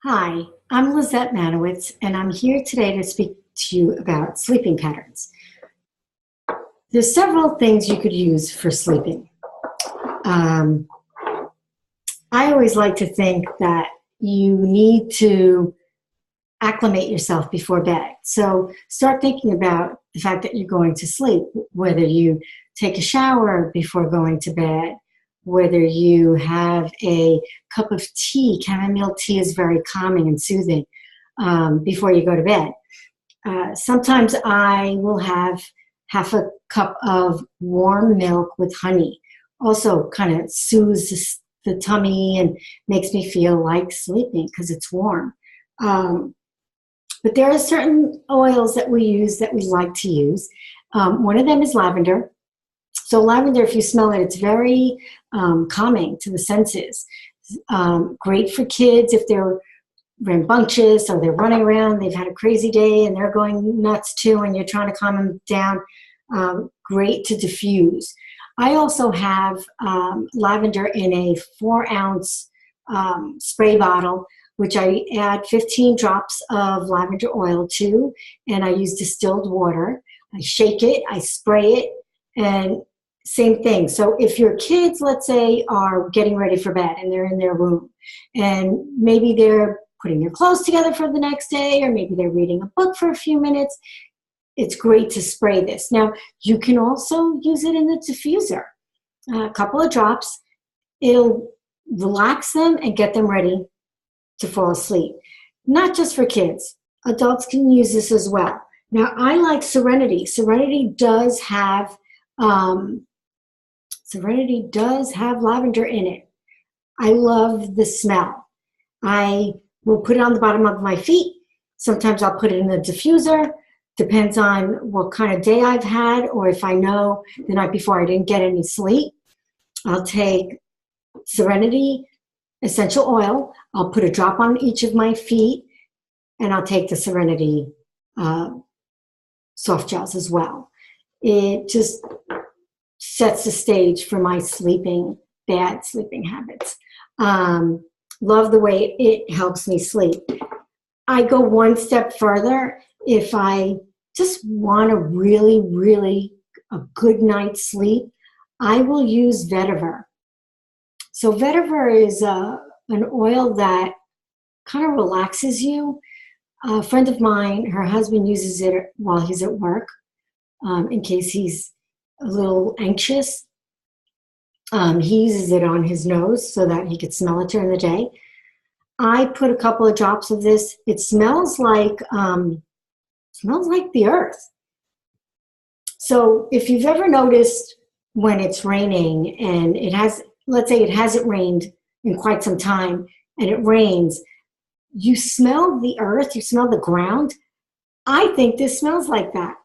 Hi, I'm Lizette Manowitz, and I'm here today to speak to you about sleeping patterns. There's several things you could use for sleeping. Um, I always like to think that you need to acclimate yourself before bed. So start thinking about the fact that you're going to sleep, whether you take a shower before going to bed, whether you have a cup of tea. Chamomile tea is very calming and soothing before you go to bed. Sometimes I will have half a cup of warm milk with honey. Also kind of soothes the tummy and makes me feel like sleeping because it's warm. But there are certain oils that we use that we like to use. One of them is lavender. So lavender, if you smell it, it's very calming to the senses. Great for kids if they're rambunctious or they're running around, they've had a crazy day and they're going nuts too, and you're trying to calm them down. Great to diffuse. I also have lavender in a 4-ounce spray bottle, which I add 15 drops of lavender oil to, and I use distilled water. I shake it, I spray it, and same thing. So if your kids, let's say, are getting ready for bed and they're in their room, and maybe they're putting their clothes together for the next day, or maybe they're reading a book for a few minutes, it's great to spray this. Now, you can also use it in the diffuser. A couple of drops, it'll relax them and get them ready to fall asleep. Not just for kids, adults can use this as well. Now, I like Serenity. Serenity does have lavender in it. I love the smell. I will put it on the bottom of my feet. Sometimes I'll put it in the diffuser. Depends on what kind of day I've had, or if I know the night before I didn't get any sleep. I'll take Serenity essential oil. I'll put a drop on each of my feet, and I'll take the Serenity soft gels as well. It just sets the stage for my bad sleeping habits. Love the way it helps me sleep. I go one step further. If I just want a really a good night's sleep, I will use vetiver. So vetiver is an oil that kind of relaxes you. A friend of mine, her husband uses it while he's at work in case he's a little anxious. He uses it on his nose so that he could smell it during the day. I put a couple of drops of this. It smells like the earth. So if you've ever noticed when it's raining and let's say it hasn't rained in quite some time and it rains, you smell the earth, you smell the ground. I think this smells like that.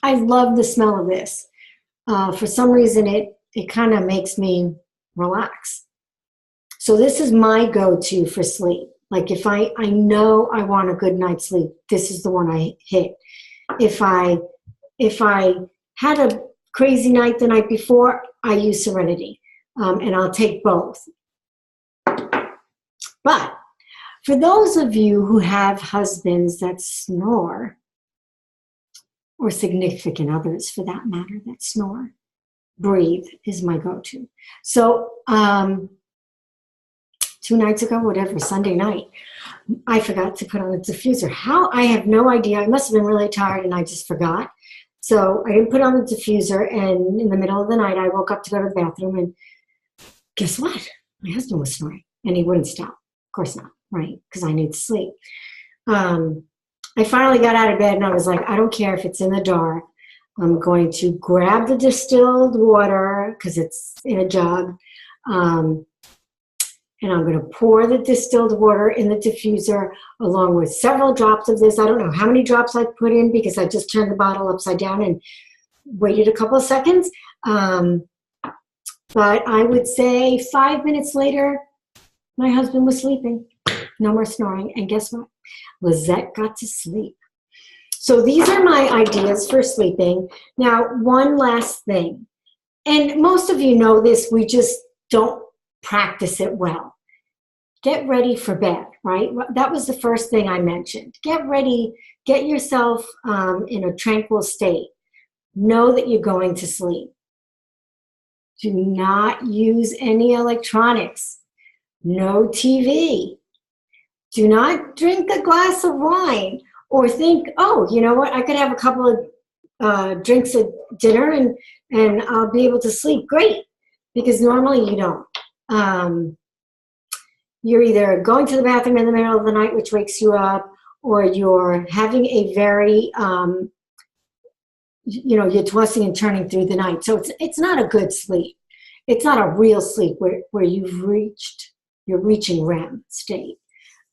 I love the smell of this. For some reason, it kind of makes me relax. So this is my go-to for sleep. Like if I know I want a good night's sleep, this is the one I hit. If I had a crazy night the night before, I use Serenity, and I'll take both. But for those of you who have husbands that snore, or significant others for that matter that snore, Breathe is my go-to. So 2 nights ago, Sunday night, I forgot to put on a diffuser. How? I have no idea. I must have been really tired and I just forgot. So I didn't put on the diffuser, and in the middle of the night, I woke up to go to the bathroom, and guess what? My husband was snoring, and he wouldn't stop. Of course not, right? Because I need to sleep. I finally got out of bed, and I was like, I don't care if it's in the dark. I'm going to grab the distilled water because it's in a jug, and I'm going to pour the distilled water in the diffuser along with several drops of this. I don't know how many drops I put in because I just turned the bottle upside down and waited a couple of seconds. But I would say 5 minutes later, my husband was sleeping. No more snoring. And guess what? Lizette got to sleep. So these are my ideas for sleeping. Now, one last thing. And most of you know this, we just don't practice it well. get ready for bed, right? That was the first thing I mentioned. Get ready, get yourself in a tranquil state. Know that you're going to sleep. Do not use any electronics. No TV. Do not drink a glass of wine or think, oh, you know what, I could have a couple of drinks at dinner and I'll be able to sleep. Great, because normally you don't. You're either going to the bathroom in the middle of the night, which wakes you up, or you're having a very, you're tossing and turning through the night. So it's not a good sleep. It's not a real sleep where you're reaching REM state.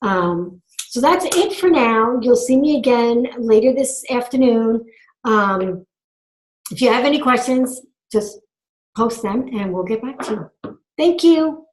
So that's it for now. You'll see me again later this afternoon. If you have any questions, just post them and we'll get back to you. Thank you.